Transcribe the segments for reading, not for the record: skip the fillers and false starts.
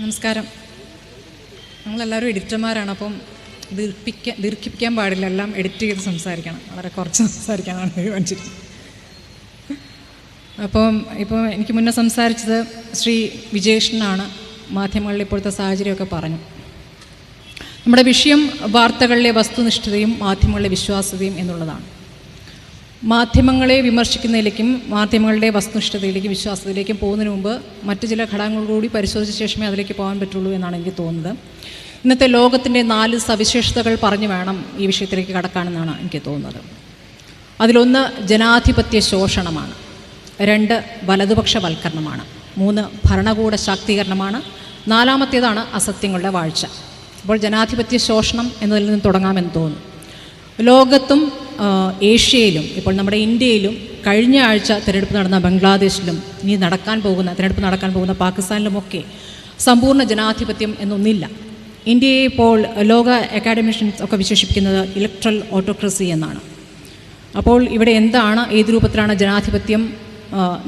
നമസ്കാരം. നമ്മളെല്ലാവരും എഡിറ്റർമാരാണ്, അപ്പം ദീർഘിപ്പിക്കാൻ പാടില്ല, എല്ലാം എഡിറ്റ് ചെയ്ത് സംസാരിക്കണം, വളരെ കുറച്ച് സംസാരിക്കാനാണ് തീരുമാനിച്ചിരിക്കുന്നത്. ഇപ്പോൾ എനിക്ക് മുന്നേ സംസാരിച്ചത് ശ്രീ വിജേഷനാണ്. മാധ്യമങ്ങളിലെ ഇപ്പോഴത്തെ സാഹചര്യമൊക്കെ പറഞ്ഞു. നമ്മുടെ വിഷയം വാർത്തകളിലെ വസ്തുനിഷ്ഠതയും മാധ്യമങ്ങളിലെ വിശ്വാസ്യതയും എന്നുള്ളതാണ്. മാധ്യമങ്ങളെ വിമർശിക്കുന്നതിലേക്കും മാധ്യമങ്ങളുടെ വസ്തുനിഷ്ഠതയിലേക്കും വിശ്വാസ്യതയിലേക്കും പോകുന്നതിന് മുമ്പ് മറ്റു ചില ഘടകങ്ങൾ കൂടി പരിശോധിച്ച ശേഷമേ അതിലേക്ക് പോകാൻ പറ്റുള്ളൂ എന്നാണ് എനിക്ക് തോന്നുന്നത്. ഇന്നത്തെ ലോകത്തിൻ്റെ 4 സവിശേഷതകൾ പറഞ്ഞു വേണം ഈ വിഷയത്തിലേക്ക് കടക്കാനെന്നാണ് എനിക്ക് തോന്നുന്നത്. അതിലൊന്ന് ജനാധിപത്യ ശോഷണമാണ്, 2 വലതുപക്ഷവൽക്കരണമാണ്, 3 ഭരണകൂട ശാക്തീകരണമാണ്, 4-ാമത്തേതാണ് അസത്യങ്ങളുടെ വാഴ്ച. അപ്പോൾ ജനാധിപത്യ ശോഷണം എന്നതിൽ നിന്ന് തുടങ്ങാമെന്ന് തോന്നുന്നു. ലോകത്തും ഏഷ്യയിലും ഇപ്പോൾ നമ്മുടെ ഇന്ത്യയിലും കഴിഞ്ഞ ആഴ്ച തിരഞ്ഞെടുപ്പ് നടന്ന ബംഗ്ലാദേശിലും തിരഞ്ഞെടുപ്പ് നടക്കാൻ പോകുന്ന പാകിസ്ഥാനിലുമൊക്കെ സമ്പൂർണ്ണ ജനാധിപത്യം എന്നൊന്നില്ല. ഇന്ത്യയെ ഇപ്പോൾ ലോക അക്കാഡമിഷ്യൻസ് ഒക്കെ വിശേഷിപ്പിക്കുന്നത് ഇലക്ട്രൽ ഓട്ടോക്രസി എന്നാണ്. അപ്പോൾ ഇവിടെ എന്താണ്, ഏത് രൂപത്തിലാണ് ജനാധിപത്യം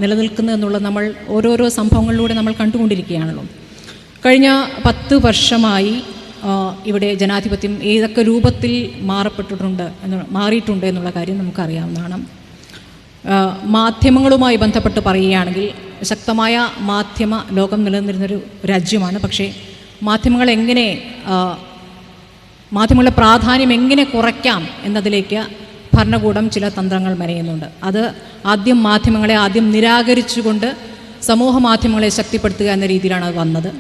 നിലനിൽക്കുന്നത് എന്നുള്ളത് നമ്മൾ ഓരോരോ സംഭവങ്ങളിലൂടെ നമ്മൾ കണ്ടുകൊണ്ടിരിക്കുകയാണല്ലോ. കഴിഞ്ഞ 10 വർഷമായി ഇവിടെ ജനാധിപത്യം ഏതൊക്കെ രൂപത്തിൽ മാറിയിട്ടുണ്ട് എന്നുള്ള കാര്യം നമുക്കറിയാവുന്നതാണ്. മാധ്യമങ്ങളുമായി ബന്ധപ്പെട്ട് പറയുകയാണെങ്കിൽ ശക്തമായ മാധ്യമ ലോകം നിലനിന്നിരുന്നൊരു രാജ്യമാണ്. പക്ഷേ മാധ്യമങ്ങളുടെ പ്രാധാന്യം എങ്ങനെ കുറയ്ക്കാം എന്നതിലേക്ക് ഭരണകൂടം ചില തന്ത്രങ്ങൾ മെനയുന്നുണ്ട്. അത് മാധ്യമങ്ങളെ നിരാകരിച്ചുകൊണ്ട് സമൂഹ മാധ്യമങ്ങളെ ശക്തിപ്പെടുത്തുക എന്ന രീതിയിലാണ് അത് വന്നത്.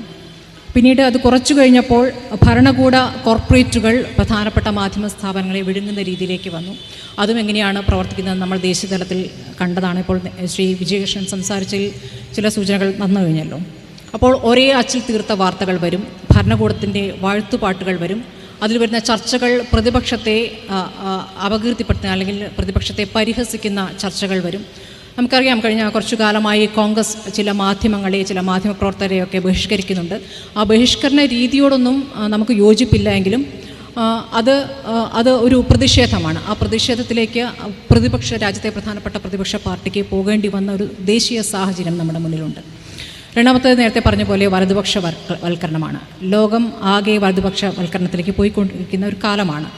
പിന്നീട് അത് കുറച്ചു കഴിഞ്ഞപ്പോൾ ഭരണകൂട കോർപ്പറേറ്റുകൾ പ്രധാനപ്പെട്ട മാധ്യമ സ്ഥാപനങ്ങളെ വിഴുങ്ങുന്ന രീതിയിലേക്ക് വന്നു. അതും എങ്ങനെയാണ് പ്രവർത്തിക്കുന്നത് നമ്മൾ ദേശീയതലത്തിൽ കണ്ടതാണ്. ഇപ്പോൾ ശ്രീ വിജയകൃഷ്ണൻ സംസാരിച്ചതിൽ ചില സൂചനകൾ വന്നു കഴിഞ്ഞല്ലോ. അപ്പോൾ ഒരേ അച്ചിൽ തീർത്ത വാർത്തകൾ വരും, ഭരണകൂടത്തിൻ്റെ വാഴ്ത്തുപാട്ടുകൾ വരും, അതിൽ വരുന്ന ചർച്ചകൾ പ്രതിപക്ഷത്തെ അപകീർത്തിപ്പെടുത്തുന്ന അല്ലെങ്കിൽ പ്രതിപക്ഷത്തെ പരിഹസിക്കുന്ന ചർച്ചകൾ വരും. നമുക്കറിയാം, കഴിഞ്ഞ കുറച്ചു കാലമായി കോൺഗ്രസ് ചില മാധ്യമപ്രവർത്തകരെയൊക്കെ ബഹിഷ്കരിക്കുന്നുണ്ട്. ആ ബഹിഷ്കരണ രീതിയോടൊന്നും നമുക്ക് യോജിപ്പില്ല എങ്കിലും അത് ഒരു പ്രതിഷേധമാണ്. ആ പ്രതിഷേധത്തിലേക്ക് രാജ്യത്തെ പ്രധാനപ്പെട്ട പ്രതിപക്ഷ പാർട്ടിക്ക് പോകേണ്ടി വന്ന ഒരു ദേശീയ സാഹചര്യം നമ്മുടെ മുന്നിലുണ്ട്. രണ്ടാമത്തേത് നേരത്തെ പറഞ്ഞ പോലെ വലതുപക്ഷവൽക്കരണമാണ്. ലോകം ആകെ വലതുപക്ഷവൽക്കരണത്തിലേക്ക് പോയിക്കൊണ്ടിരിക്കുന്ന ഒരു കാലമാണ്.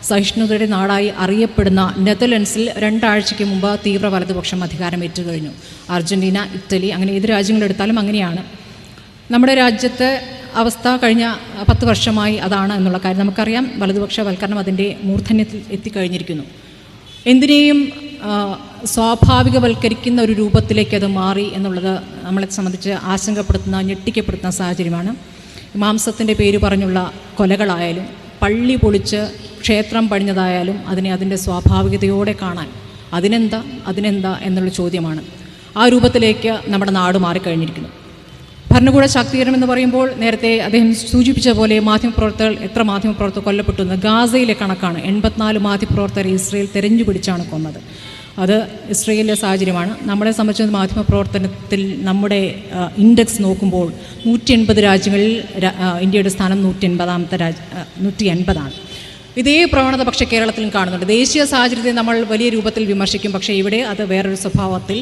സഹിഷ്ണുതയുടെ നാടായി അറിയപ്പെടുന്ന നെതർലൻഡ്സിൽ 2 ആഴ്ചയ്ക്ക് മുമ്പ് തീവ്ര വലതുപക്ഷം അധികാരമേറ്റു കഴിഞ്ഞു. അർജൻറ്റീന, ഇറ്റലി, അങ്ങനെ ഏത് രാജ്യങ്ങളെടുത്താലും അങ്ങനെയാണ്. നമ്മുടെ രാജ്യത്തെ അവസ്ഥ കഴിഞ്ഞ 10 വർഷമായി അതാണ് എന്നുള്ള കാര്യം നമുക്കറിയാം. വലതുപക്ഷവൽക്കരണം അതിൻ്റെ മൂർധന്യത്തിൽ എത്തിക്കഴിഞ്ഞിരിക്കുന്നു. എന്തിനേയും സ്വാഭാവികവൽക്കരിക്കുന്ന ഒരു രൂപത്തിലേക്ക് അത് മാറി എന്നുള്ളത് നമ്മളെ സംബന്ധിച്ച് ആശങ്കപ്പെടുത്തുന്ന, ഞെട്ടിക്കപ്പെടുത്തുന്ന സാഹചര്യമാണ്. മാംസത്തിൻ്റെ പേര് പറഞ്ഞുള്ള കൊലകളായാലും പള്ളി പൊളിച്ച് ക്ഷേത്രം പണിഞ്ഞതായാലും അതിൻ്റെ സ്വാഭാവികതയോടെ കാണാൻ അതിനെന്താ എന്നുള്ള ചോദ്യമാണ്. ആ രൂപത്തിലേക്ക് നമ്മുടെ നാട് മാറിക്കഴിഞ്ഞിരിക്കുന്നു. ഭരണകൂട ശാക്തീകരണം എന്ന് പറയുമ്പോൾ നേരത്തെ അദ്ദേഹം സൂചിപ്പിച്ച പോലെ എത്ര മാധ്യമപ്രവർത്തകർ കൊല്ലപ്പെട്ടു എന്ന് ഗാസയിലെ കണക്കാണ്. 84 മാധ്യമപ്രവർത്തകരെ ഇസ്രയേൽ തെരഞ്ഞുപിടിച്ചാണ് കൊന്നത്. അത് ഇസ്രയേലിലെ സാഹചര്യമാണ്. നമ്മളെ സംബന്ധിച്ച് മാധ്യമപ്രവർത്തനത്തിൽ നമ്മുടെ ഇൻഡെക്സ് നോക്കുമ്പോൾ 180 രാജ്യങ്ങളിൽ ഇന്ത്യയുടെ സ്ഥാനം 180ആണ്. ഇതേ പ്രവണത പക്ഷേ കേരളത്തിലും കാണുന്നുണ്ട്. ദേശീയ സാഹചര്യത്തെ നമ്മൾ വലിയ രൂപത്തിൽ വിമർശിക്കും, പക്ഷേ ഇവിടെ അത് വേറൊരു സ്വഭാവത്തിൽ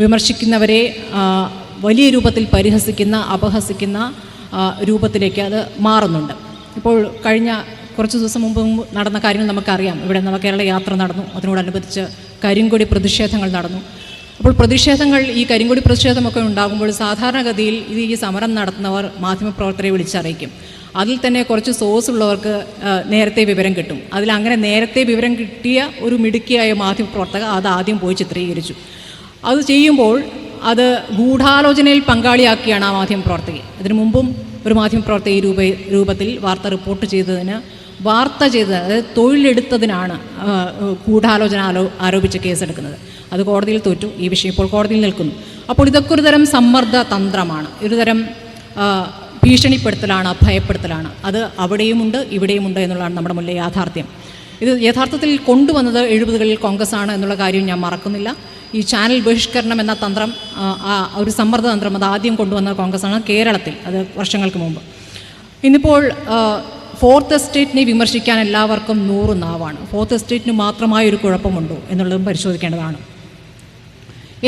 വിമർശിക്കുന്നവരെ വലിയ രൂപത്തിൽ അപഹസിക്കുന്ന രൂപത്തിലേക്ക് അത് മാറുന്നുണ്ട്. ഇപ്പോൾ കഴിഞ്ഞ കുറച്ച് ദിവസം മുമ്പ് നടന്ന കാര്യങ്ങൾ നമുക്കറിയാം. ഇവിടെ കേരള യാത്ര നടന്നു, അതിനോടനുബന്ധിച്ച് കരിങ്കൊടി പ്രതിഷേധങ്ങൾ നടന്നു. അപ്പോൾ ഈ കരിങ്കൊടി പ്രതിഷേധമൊക്കെ ഉണ്ടാകുമ്പോൾ സാധാരണഗതിയിൽ ഈ സമരം നടത്തുന്നവർ മാധ്യമപ്രവർത്തകരെ വിളിച്ചറിയിക്കും. അതിൽ തന്നെ കുറച്ച് സോഴ്സ് ഉള്ളവർക്ക് നേരത്തെ വിവരം കിട്ടും. അങ്ങനെ നേരത്തെ വിവരം കിട്ടിയ ഒരു മിടുക്കിയായ മാധ്യമപ്രവർത്തക അത് ആദ്യം പോയി ചിത്രീകരിച്ചു. അത് ചെയ്യുമ്പോൾ അത് ഗൂഢാലോചനയിൽ പങ്കാളിയാക്കിയാണ് ആ മാധ്യമപ്രവർത്തകയെ. അതിനു മുമ്പും ഒരു മാധ്യമപ്രവർത്തക ഈ രൂപത്തിൽ വാർത്ത ചെയ്തത് അതായത് തൊഴിലെടുത്തതിനാണ് ഗൂഢാലോചന ആരോപിച്ച് കേസെടുക്കുന്നത്. അത് കോടതിയിൽ തോറ്റു. ഈ വിഷയം ഇപ്പോൾ കോടതിയിൽ നിൽക്കുന്നു. അപ്പോൾ ഇതൊക്കെ ഒരു തരം സമ്മർദ്ദ തന്ത്രമാണ്, ഒരു തരം ഭീഷണിപ്പെടുത്തലാണ്, ഭയപ്പെടുത്തലാണ്. അത് അവിടെയുമുണ്ട് ഇവിടെയുമുണ്ട് എന്നുള്ളതാണ് നമ്മുടെ മുന്നിലെ യാഥാർത്ഥ്യം. ഇത് യഥാർത്ഥത്തിൽ കൊണ്ടുവന്നത് 70കളിൽ കോൺഗ്രസ് ആണ് എന്നുള്ള കാര്യം ഞാൻ മറക്കുന്നില്ല. ഈ ചാനൽ ബഹിഷ്കരണം എന്ന തന്ത്രം, ഒരു സമ്മർദ്ദ തന്ത്രം, അത് ആദ്യം കൊണ്ടുവന്ന കോൺഗ്രസ് ആണ് കേരളത്തിൽ, അത് വർഷങ്ങൾക്ക് മുമ്പ്. ഇന്നിപ്പോൾ 4th എസ്റ്റേറ്റിനെ വിമർശിക്കാൻ എല്ലാവർക്കും 100 നാവാണ്. 4th എസ്റ്റേറ്റിന് മാത്രമായൊരു കുഴപ്പമുണ്ടോ എന്നുള്ളതും പരിശോധിക്കേണ്ടതാണ്.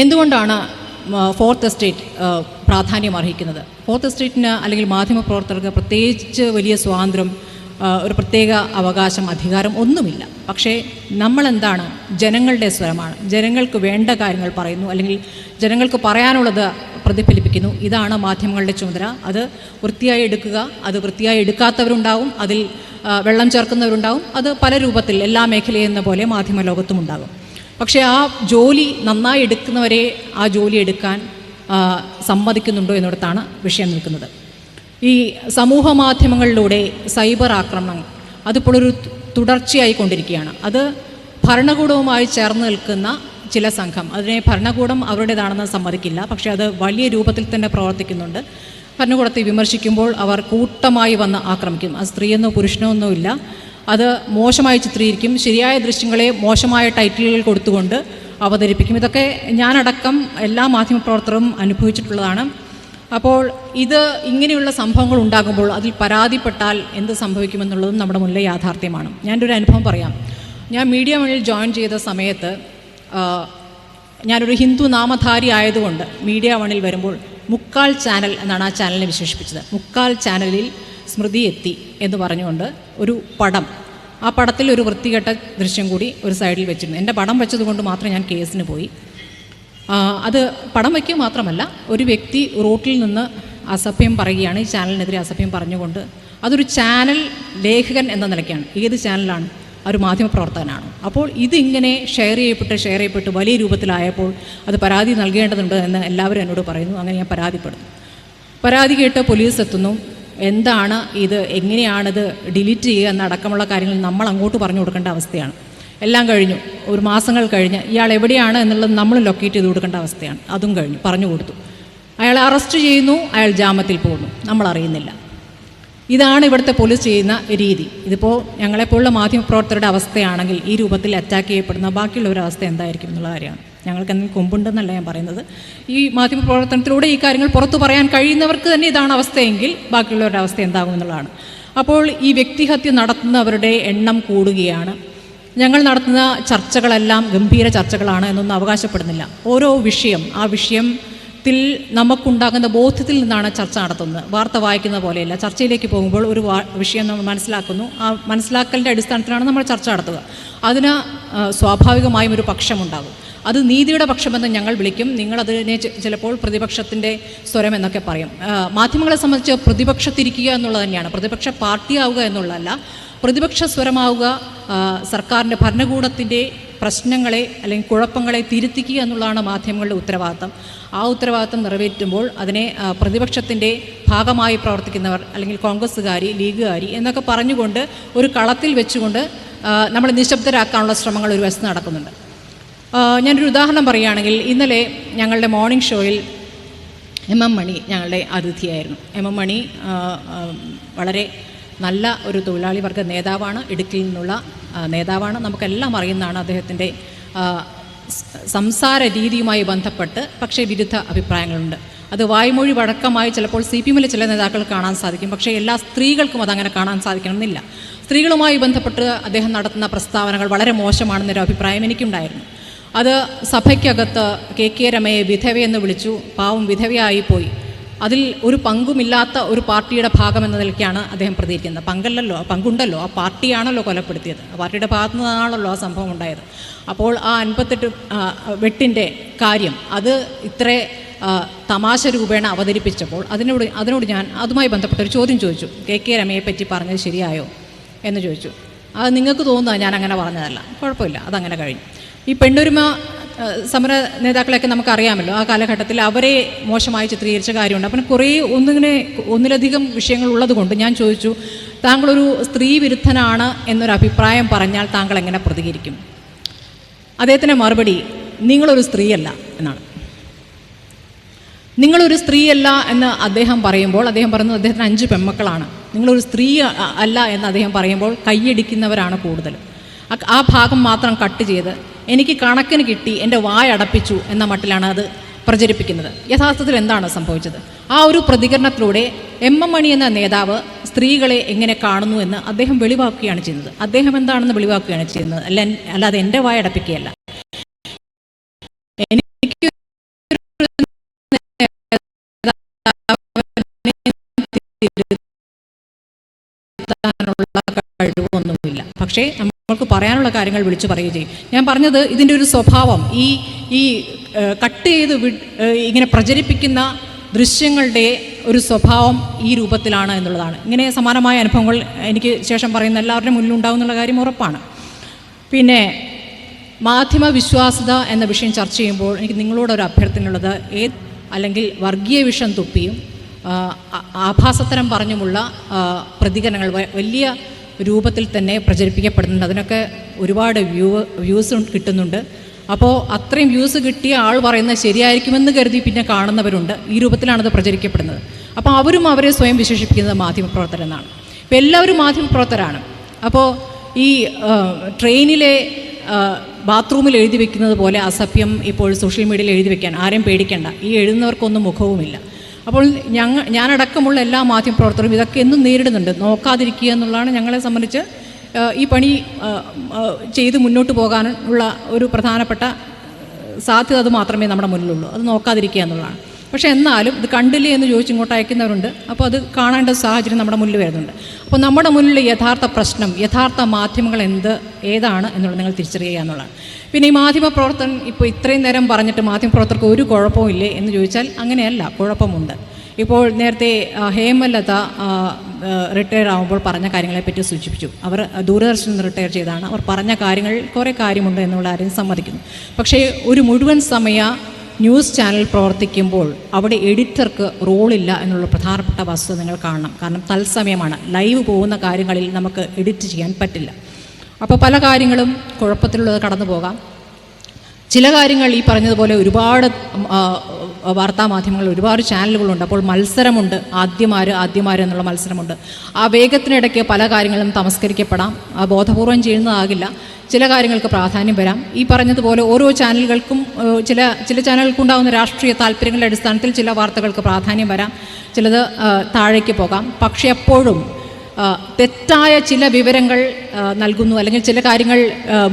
എന്തുകൊണ്ടാണ് ഫോർത്ത് എസ്റ്റേറ്റ് പ്രാധാന്യം അർഹിക്കുന്നത്. ഫോർത്ത് എസ്റ്റേറ്റിന് അല്ലെങ്കിൽ മാധ്യമപ്രവർത്തകർക്ക് പ്രത്യേകിച്ച് വലിയ സ്വാതന്ത്ര്യം, ഒരു പ്രത്യേക അവകാശം, അധികാരം ഒന്നുമില്ല. പക്ഷേ നമ്മളെന്താണ്, ജനങ്ങളുടെ സ്വരമാണ്. ജനങ്ങൾക്ക് വേണ്ട കാര്യങ്ങൾ പറയുന്നു, അല്ലെങ്കിൽ ജനങ്ങൾക്ക് പറയാനുള്ളത് പ്രതിഫലിപ്പിക്കുന്നു. ഇതാണ് മാധ്യമങ്ങളുടെ ചുമതല. അത് വൃത്തിയായി എടുക്കുക. അത് വൃത്തിയായി എടുക്കാത്തവരുണ്ടാവും, അതിൽ വെള്ളം ചേർക്കുന്നവരുണ്ടാവും. അത് പല രൂപത്തിൽ എല്ലാ മേഖലയെന്ന പോലെ മാധ്യമ ലോകത്തും ഉണ്ടാകും. പക്ഷേ ആ ജോലി നന്നായി എടുക്കുന്നവരെ ആ ജോലി എടുക്കാൻ സമ്മതിക്കുന്നുണ്ടോ എന്നിടത്താണ് വിഷയം നിൽക്കുന്നത്. ഈ സമൂഹ മാധ്യമങ്ങളിലൂടെ സൈബർ ആക്രമണം അതിപ്പോൾ ഒരു തുടർച്ചയായി കൊണ്ടിരിക്കുകയാണ്. അത് ഭരണകൂടവുമായി ചേർന്ന് നിൽക്കുന്ന ചില സംഘം, അതിനെ ഭരണകൂടം അവരുടേതാണെന്ന് സമ്മതിക്കില്ല, പക്ഷേ അത് വലിയ രൂപത്തിൽ തന്നെ പ്രവർത്തിക്കുന്നുണ്ട്. ഭരണകൂടത്തെ വിമർശിക്കുമ്പോൾ അവർ കൂട്ടമായി വന്ന് ആക്രമിക്കും. അത് സ്ത്രീയെന്നോ പുരുഷനോ ഒന്നോ ഇല്ല, അത് മോശമായി ചിത്രീകരിക്കും, ശരിയായ ദൃശ്യങ്ങളെ മോശമായ ടൈറ്റിലുകൾ കൊടുത്തുകൊണ്ട് അവതരിപ്പിക്കും. ഇതൊക്കെ ഞാനടക്കം എല്ലാ മാധ്യമപ്രവർത്തകരും അനുഭവിച്ചിട്ടുള്ളതാണ്. അപ്പോൾ ഇത് ഇങ്ങനെയുള്ള സംഭവങ്ങൾ ഉണ്ടാകുമ്പോൾ അതിൽ പരാതിപ്പെട്ടാൽ എന്ത് സംഭവിക്കുമെന്നുള്ളതും നമ്മുടെ മുന്നിലെ യാഥാർത്ഥ്യമാണ്. ഞാനൊരു അനുഭവം പറയാം. ഞാൻ മീഡിയ വണിൽ ജോയിൻ ചെയ്ത സമയത്ത് ഞാനൊരു ഹിന്ദു നാമധാരി ആയതുകൊണ്ട് മീഡിയ വണിൽ വരുമ്പോൾ മുക്കാൽ ചാനൽ എന്നാണ് ആ ചാനലിനെ വിശേഷിപ്പിച്ചത്. മുക്കാൽ ചാനലിൽ സ്മൃതി എത്തി എന്ന് പറഞ്ഞുകൊണ്ട് ഒരു പടം, ആ പടത്തിൽ ഒരു വൃത്തികെട്ട ദൃശ്യം കൂടി ഒരു സൈഡിൽ വെച്ചിരുന്നു. എൻ്റെ പടം വെച്ചതുകൊണ്ട് മാത്രം ഞാൻ കേസിന് പോയി. അത് പടം വയ്ക്കുക മാത്രമല്ല, ഒരു വ്യക്തി റോട്ടിൽ നിന്ന് അസഭ്യം പറയുകയാണ്, ഈ ചാനലിനെതിരെ അസഭ്യം പറഞ്ഞുകൊണ്ട്. അതൊരു ചാനൽ ലേഖകൻ എന്ന നിലയ്ക്കാണ്. ഏത് ചാനലാണ്? ഒരു മാധ്യമപ്രവർത്തകനാണ്. അപ്പോൾ ഇതിങ്ങനെ ഷെയർ ചെയ്യപ്പെട്ട് വലിയ രൂപത്തിലായപ്പോൾ അത് പരാതി നൽകേണ്ടതുണ്ട് എന്ന് എല്ലാവരും എന്നോട് പറയുന്നു. അങ്ങനെ ഞാൻ പരാതിപ്പെടുന്നു. പരാതി കേട്ട് പോലീസ് എത്തുന്നു. എന്താണ് ഇത്, എങ്ങനെയാണിത് ഡിലീറ്റ് ചെയ്യുക എന്നടക്കമുള്ള കാര്യങ്ങൾ നമ്മൾ അങ്ങോട്ട് പറഞ്ഞു കൊടുക്കേണ്ട അവസ്ഥയാണ്. എല്ലാം കഴിഞ്ഞു, ഒരു മാസങ്ങൾ കഴിഞ്ഞ് ഇയാൾ എവിടെയാണ് എന്നുള്ളത് നമ്മൾ ലൊക്കേറ്റ് ചെയ്ത് കൊടുക്കേണ്ട അവസ്ഥയാണ്. അതും കഴിഞ്ഞു, പറഞ്ഞു കൊടുത്തു. അയാളെ അറസ്റ്റ് ചെയ്യുന്നു, അയാൾ ജാമ്യത്തിൽ പോകുന്നു, നമ്മൾ അറിയുന്നില്ല. ഇതാണ് ഇവിടുത്തെ പോലീസ് ചെയ്യുന്ന രീതി. ഇതിപ്പോൾ ഞങ്ങളെപ്പോലുള്ള മാധ്യമപ്രവർത്തകരുടെ അവസ്ഥയാണെങ്കിൽ ഈ രൂപത്തിൽ അറ്റാക്ക് ചെയ്യപ്പെടുന്ന ബാക്കിയുള്ളവരുടെ അവസ്ഥ എന്തായിരിക്കും എന്നുള്ള കാര്യമാണ്. ഞങ്ങൾക്ക് എന്തെങ്കിലും കൊമ്പുണ്ടെന്നല്ല ഞാൻ പറയുന്നത്. ഈ മാധ്യമപ്രവർത്തനത്തിലൂടെ ഈ കാര്യങ്ങൾ പുറത്തു പറയാൻ കഴിയുന്നവർക്ക് തന്നെ ഇതാണ് അവസ്ഥയെങ്കിൽ ബാക്കിയുള്ളവരുടെ അവസ്ഥ എന്താകും എന്നുള്ളതാണ്. അപ്പോൾ ഈ വ്യക്തിഹത്യ നടത്തുന്നവരുടെ എണ്ണം കൂടുകയാണ്. ഞങ്ങൾ നടത്തുന്ന ചർച്ചകളെല്ലാം ഗംഭീര ചർച്ചകളാണ് എന്നൊന്നും അവകാശപ്പെടുന്നില്ല. ഓരോ വിഷയം, ആ വിഷയത്തിൽ നമുക്കുണ്ടാകുന്ന ബോധ്യത്തിൽ നിന്നാണ് ചർച്ച നടത്തുന്നത്. വാർത്ത വായിക്കുന്ന പോലെയല്ല. ചർച്ചയിലേക്ക് പോകുമ്പോൾ ഒരു വിഷയം നമ്മൾ മനസ്സിലാക്കുന്നു, ആ മനസ്സിലാക്കലിൻ്റെ അടിസ്ഥാനത്തിലാണ് നമ്മൾ ചർച്ച നടത്തുക. അതിന് സ്വാഭാവികമായും ഒരു പക്ഷമുണ്ടാകും. അത് നീതിയുടെ പക്ഷമെന്ന് ഞങ്ങൾ വിളിക്കും. നിങ്ങളതിനെ ചിലപ്പോൾ പ്രതിപക്ഷത്തിൻ്റെ സ്വരം എന്നൊക്കെ പറയും. മാധ്യമങ്ങളെ സംബന്ധിച്ച് പ്രതിപക്ഷത്തിരിക്കുക എന്നുള്ളത് തന്നെയാണ്. പ്രതിപക്ഷ പാർട്ടിയാവുക എന്നുള്ളതല്ല, പ്രതിപക്ഷ സ്വരമാവുക, സർക്കാരിൻ്റെ ഭരണകൂടത്തിൻ്റെ പ്രശ്നങ്ങളെ അല്ലെങ്കിൽ കുഴപ്പങ്ങളെ തിരുത്തിക്കുക എന്നുള്ളതാണ് മാധ്യമങ്ങളുടെ ഉത്തരവാദിത്തം. ആ ഉത്തരവാദിത്തം നിറവേറ്റുമ്പോൾ അതിനെ പ്രതിപക്ഷത്തിൻ്റെ ഭാഗമായി പ്രവർത്തിക്കുന്നവർ അല്ലെങ്കിൽ കോൺഗ്രസ്സുകാരി, ലീഗുകാരി എന്നൊക്കെ പറഞ്ഞുകൊണ്ട് ഒരു കളത്തിൽ വെച്ചുകൊണ്ട് നമ്മൾ നിശബ്ദരാക്കാനുള്ള ശ്രമങ്ങൾ ഒരു വശത്ത് നടക്കുന്നുണ്ട്. ഞാനൊരു ഉദാഹരണം പറയുകയാണെങ്കിൽ, ഇന്നലെ ഞങ്ങളുടെ മോർണിംഗ് ഷോയിൽ MM മണി ഞങ്ങളുടെ അതിഥിയായിരുന്നു. MM മണി വളരെ നല്ല ഒരു തൊഴിലാളി വർഗ നേതാവാണ്, ഇടുക്കിയിൽ നിന്നുള്ള നേതാവാണ്. നമുക്കെല്ലാം അറിയുന്നതാണ് അദ്ദേഹത്തിൻ്റെ സംസാര രീതിയുമായി ബന്ധപ്പെട്ട് പക്ഷേ വിരുദ്ധ അഭിപ്രായങ്ങളുണ്ട്. അത് വായ്മൊഴി വഴക്കമായി ചിലപ്പോൾ CPM-ലെ ചില നേതാക്കൾ കാണാൻ സാധിക്കും. പക്ഷേ എല്ലാ സ്ത്രീകൾക്കും അതങ്ങനെ കാണാൻ സാധിക്കണമെന്നില്ല. സ്ത്രീകളുമായി ബന്ധപ്പെട്ട് അദ്ദേഹം നടത്തുന്ന പ്രസ്താവനകൾ വളരെ മോശമാണെന്നൊരു അഭിപ്രായം എനിക്കുണ്ടായിരുന്നു. അത് സഭയ്ക്കകത്ത് KK രമയെ വിധവയെന്ന് വിളിച്ചു. പാവം വിധവയായിപ്പോയി. അതിൽ ഒരു പങ്കുമില്ലാത്ത ഒരു പാർട്ടിയുടെ ഭാഗമെന്ന നിലയ്ക്കാണ് അദ്ദേഹം പ്രതികരിക്കുന്നത്. പങ്കുണ്ടല്ലോ, ആ പാർട്ടിയാണല്ലോ കൊലപ്പെടുത്തിയത്, ആ പാർട്ടിയുടെ ഭാഗത്തു നിന്നാണല്ലോ ആ സംഭവം ഉണ്ടായത്. അപ്പോൾ ആ 58 വെട്ടിൻ്റെ കാര്യം അത് ഇത്ര തമാശ രൂപേണ അവതരിപ്പിച്ചപ്പോൾ അതിനോട് ഞാൻ അതുമായി ബന്ധപ്പെട്ടൊരു ചോദ്യം ചോദിച്ചു. KK രമയെ പറ്റി പറഞ്ഞത് ശരിയായോ എന്ന് ചോദിച്ചു. അത് നിങ്ങൾക്ക് തോന്നുന്നത് ഞാൻ അങ്ങനെ പറഞ്ഞതല്ല, കുഴപ്പമില്ല, അതങ്ങനെ കഴിഞ്ഞു. ഈ പെണ്ണൊരുമ സമര നേതാക്കളെയൊക്കെ നമുക്കറിയാമല്ലോ. ആ കാലഘട്ടത്തിൽ അവരെ മോശമായി ചിത്രീകരിച്ച കാര്യമുണ്ട്. അപ്പം കുറേ ഒന്നിലധികം വിഷയങ്ങൾ ഉള്ളത് കൊണ്ട് ഞാൻ ചോദിച്ചു, താങ്കളൊരു സ്ത്രീ വിരുദ്ധനാണ് എന്നൊരു അഭിപ്രായം പറഞ്ഞാൽ താങ്കൾ എങ്ങനെ പ്രതികരിക്കും? അദ്ദേഹത്തിൻ്റെ മറുപടി, നിങ്ങളൊരു സ്ത്രീയല്ല എന്നാണ്. നിങ്ങളൊരു സ്ത്രീയല്ല എന്ന് അദ്ദേഹം പറയുമ്പോൾ, അദ്ദേഹം പറയുന്നത് അദ്ദേഹത്തിന് 5 പെൺമക്കളാണ്. നിങ്ങളൊരു സ്ത്രീ അല്ല എന്ന് അദ്ദേഹം പറയുമ്പോൾ കൈയടിക്കുന്നവരാണ് കൂടുതൽ. ആ ഭാഗം മാത്രം കട്ട് ചെയ്ത് എനിക്ക് കണക്കിന് കിട്ടി, എൻ്റെ വായടപ്പിച്ചു എന്ന മട്ടിലാണ് അത് പ്രചരിപ്പിക്കുന്നത്. യഥാർത്ഥത്തിൽ എന്താണ് സംഭവിച്ചത്? ആ ഒരു പ്രതികരണത്തിലൂടെ MM മണി എന്ന നേതാവ് സ്ത്രീകളെ എങ്ങനെ കാണുന്നു എന്ന് അദ്ദേഹം വെളിവാക്കുകയാണ് ചെയ്യുന്നത്. അദ്ദേഹം എന്താണെന്ന് വെളിവാക്കുകയാണ് ചെയ്യുന്നത്, അല്ലാതെ എൻ്റെ വായടപ്പിക്കുകയല്ല. എനിക്ക് പക്ഷേ നമ്മൾക്ക് പറയാനുള്ള കാര്യങ്ങൾ വിളിച്ചു പറയുകയും ചെയ്യും. ഞാൻ പറഞ്ഞത് ഇതിൻ്റെ ഒരു സ്വഭാവം ഈ കട്ട് ചെയ്ത് ഇങ്ങനെ പ്രചരിപ്പിക്കുന്ന ദൃശ്യങ്ങളുടെ ഒരു സ്വഭാവം ഈ രൂപത്തിലാണ് എന്നുള്ളതാണ്. ഇങ്ങനെ സമാനമായ അനുഭവങ്ങൾ എനിക്ക് ശേഷം പറയുന്ന എല്ലാവരുടെ മുന്നിലുണ്ടാവും എന്നുള്ള കാര്യം ഉറപ്പാണ്. പിന്നെ മാധ്യമ വിശ്വാസ്യത എന്ന വിഷയം ചർച്ച ചെയ്യുമ്പോൾ എനിക്ക് നിങ്ങളോടൊരു അഭ്യർത്ഥനയുള്ളത്, അല്ലെങ്കിൽ വർഗീയ വിഷം തുപ്പിയും ആഭാസത്തരം പറഞ്ഞുമുള്ള പ്രതികരണങ്ങൾ വലിയ രൂപത്തിൽ തന്നെ പ്രചരിപ്പിക്കപ്പെടുന്നുണ്ട്. അതിനൊക്കെ ഒരുപാട് വ്യൂസ് കിട്ടുന്നുണ്ട്. അപ്പോൾ അത്രയും വ്യൂസ് കിട്ടിയ ആൾ പറയുന്നത് ശരിയായിരിക്കുമെന്ന് കരുതി പിന്നെ കാണുന്നവരുണ്ട്. ഈ രൂപത്തിലാണത് പ്രചരിക്കപ്പെടുന്നത്. അപ്പോൾ അവരും അവരെ സ്വയം വിശേഷിപ്പിക്കുന്നത് മാധ്യമപ്രവർത്തകരെന്നാണ്. ഇപ്പോൾ എല്ലാവരും മാധ്യമപ്രവർത്തകരാണ്. അപ്പോൾ ഈ ട്രെയിനിലെ ബാത്റൂമിൽ എഴുതി വെക്കുന്നത് പോലെ അസഭ്യം ഇപ്പോൾ സോഷ്യൽ മീഡിയയിൽ എഴുതി വെക്കാൻ ആരെയും പേടിക്കേണ്ട. ഈ എഴുതുന്നവർക്കൊന്നും മുഖവുമില്ല. അപ്പോൾ ഞാനടക്കമുള്ള എല്ലാ മാധ്യമപ്രവർത്തകരും ഇതൊക്കെ എന്നും നേരിടുന്നുണ്ട്. നോക്കാതിരിക്കുക എന്നുള്ളതാണ് ഞങ്ങളെ സംബന്ധിച്ച് ഈ പണി ചെയ്ത് മുന്നോട്ട് പോകാനുള്ള ഒരു പ്രധാനപ്പെട്ട സാധ്യത. അത് മാത്രമേ നമ്മുടെ മുന്നിലുള്ളൂ. അത് നോക്കാതിരിക്കുക എന്നുള്ളതാണ്. പക്ഷേ എന്നാലും ഇത് കണ്ടില്ലേ എന്ന് ചോദിച്ച് ഇങ്ങോട്ട് അയക്കുന്നവരുണ്ട്. അപ്പോൾ അത് കാണേണ്ട സാഹചര്യം നമ്മുടെ മുന്നിൽ വരുന്നുണ്ട്. അപ്പോൾ നമ്മുടെ മുന്നിൽ യഥാർത്ഥ പ്രശ്നം, യഥാർത്ഥ മാധ്യമങ്ങൾ ഏതാണ് എന്നുള്ളത് നിങ്ങൾ തിരിച്ചറിയുക എന്നുള്ളതാണ്. പിന്നെ ഈ മാധ്യമപ്രവർത്തകൻ ഇപ്പോൾ ഇത്രയും നേരം പറഞ്ഞിട്ട് മാധ്യമപ്രവർത്തകർക്ക് ഒരു കുഴപ്പവും ഇല്ലേ എന്ന് ചോദിച്ചാൽ അങ്ങനെയല്ല, കുഴപ്പമുണ്ട്. ഇപ്പോൾ നേരത്തെ ഹേമലത റിട്ടയർ ആകുമ്പോൾ പറഞ്ഞ കാര്യങ്ങളെപ്പറ്റി സൂചിപ്പിച്ചു. അവർ ദൂരദർശനിൽ നിന്ന് റിട്ടയർ ചെയ്താണ്. അവർ പറഞ്ഞ കാര്യങ്ങളിൽ കുറേ കാര്യമുണ്ട് എന്നുള്ള കാര്യം സമ്മതിക്കുന്നു. പക്ഷേ ഒരു മുഴുവൻ സമയ ന്യൂസ് ചാനൽ പ്രവർത്തിക്കുമ്പോൾ അവിടെ എഡിറ്റർക്ക് റോളില്ല എന്നുള്ള പ്രധാനപ്പെട്ട വസ്തുത നിങ്ങൾ കാണണം. കാരണം തത്സമയമാണ്, ലൈവ് പോകുന്ന കാര്യങ്ങളിൽ നമുക്ക് എഡിറ്റ് ചെയ്യാൻ പറ്റില്ല. അപ്പോൾ പല കാര്യങ്ങളും കുഴപ്പത്തിലുള്ളത് കടന്നു പോകാം. ചില കാര്യങ്ങൾ ഈ പറഞ്ഞതുപോലെ ഒരുപാട് വാർത്താമാധ്യമങ്ങൾ, ഒരുപാട് ചാനലുകളുണ്ട്. അപ്പോൾ മത്സരമുണ്ട്, ആദ്യമാര് എന്നുള്ള മത്സരമുണ്ട്. ആ വേഗത്തിനിടയ്ക്ക് പല കാര്യങ്ങളും തമസ്കരിക്കപ്പെടാം. ബോധപൂർവം ചെയ്യുന്നതാകില്ല. ചില കാര്യങ്ങൾക്ക് പ്രാധാന്യം വരാം. ഈ പറഞ്ഞതുപോലെ ഓരോ ചാനലുകൾക്കും ചില ചാനലുകൾക്കുണ്ടാകുന്ന രാഷ്ട്രീയ താല്പര്യങ്ങളുടെ അടിസ്ഥാനത്തിൽ ചില വാർത്തകൾക്ക് പ്രാധാന്യം വരാം, ചിലത് താഴേക്ക് പോകാം. പക്ഷേ എപ്പോഴും തെറ്റായ ചില വിവരങ്ങൾ നൽകുന്നു, അല്ലെങ്കിൽ ചില കാര്യങ്ങൾ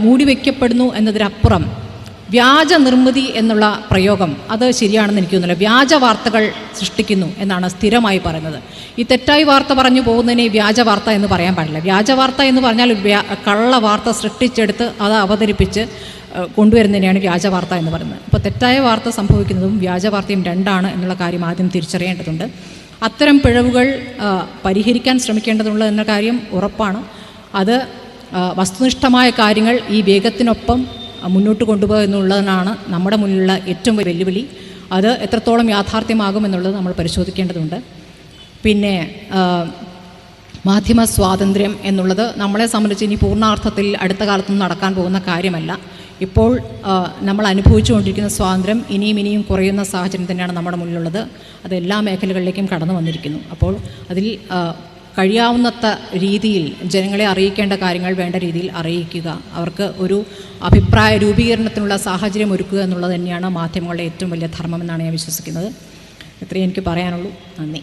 മൂടിവെക്കപ്പെടുന്നു എന്നതിനപ്പുറം വ്യാജ നിർമ്മിതി എന്നുള്ള പ്രയോഗം അത് ശരിയാണെന്ന് എനിക്ക് തോന്നുന്നില്ല. വ്യാജ വാർത്തകൾ സൃഷ്ടിക്കുന്നു എന്നാണ് സ്ഥിരമായി പറയുന്നത്. ഈ തെറ്റായി വാർത്ത പറഞ്ഞു പോകുന്നതിനെ വ്യാജ വാർത്ത എന്ന് പറയാൻ പാടില്ല. വ്യാജ വാർത്ത എന്ന് പറഞ്ഞാൽ കള്ള വാർത്ത സൃഷ്ടിച്ചെടുത്ത് അത് അവതരിപ്പിച്ച് കൊണ്ടുവരുന്നതിനെയാണ് വ്യാജ വാർത്ത എന്ന് പറയുന്നത്. അപ്പോൾ തെറ്റായ വാർത്ത സംഭവിക്കുന്നതും വ്യാജ വാർത്തയും രണ്ടാണ് എന്നുള്ള കാര്യം ആദ്യം തിരിച്ചറിയേണ്ടതുണ്ട്. അത്തരം പിഴവുകൾ പരിഹരിക്കാൻ ശ്രമിക്കേണ്ടതുണ്ട് എന്ന കാര്യം ഉറപ്പാണ്. അത് വസ്തുനിഷ്ഠമായ കാര്യങ്ങൾ ഈ വേഗത്തിനൊപ്പം മുന്നോട്ട് കൊണ്ടുപോകുക എന്നുള്ളതാണ് നമ്മുടെ മുന്നിലുള്ള ഏറ്റവും വലിയ വെല്ലുവിളി. അത് എത്രത്തോളം യാഥാർത്ഥ്യമാകുമെന്നുള്ളത് നമ്മൾ പരിശോധിക്കേണ്ടതുണ്ട്. പിന്നെ മാധ്യമ സ്വാതന്ത്ര്യം എന്നുള്ളത് നമ്മളെ സംബന്ധിച്ച് ഇനി പൂർണ്ണാർത്ഥത്തിൽ അടുത്ത കാലത്തൊന്നും നടക്കാൻ പോകുന്ന കാര്യമല്ല. ഇപ്പോൾ നമ്മൾ അനുഭവിച്ചുകൊണ്ടിരിക്കുന്ന സ്വാതന്ത്ര്യം ഇനിയും കുറയുന്ന സാഹചര്യം തന്നെയാണ് നമ്മുടെ മുന്നിലുള്ളത്. അത് എല്ലാ മേഖലകളിലേക്കും കടന്നു വന്നിരിക്കുന്നു. അപ്പോൾ അതിൽ കഴിയാവുന്നത്ര രീതിയിൽ ജനങ്ങളെ അറിയിക്കേണ്ട കാര്യങ്ങൾ വേണ്ട രീതിയിൽ അറിയിക്കുക, അവർക്ക് ഒരു അഭിപ്രായ രൂപീകരണത്തിനുള്ള സാഹചര്യം ഒരുക്കുക എന്നുള്ളത് തന്നെയാണ് മാധ്യമങ്ങളുടെ ഏറ്റവും വലിയ ധർമ്മമെന്നാണ് ഞാൻ വിശ്വസിക്കുന്നത്. ഇത്രയും എനിക്ക് പറയാനുള്ളൂ. നന്ദി.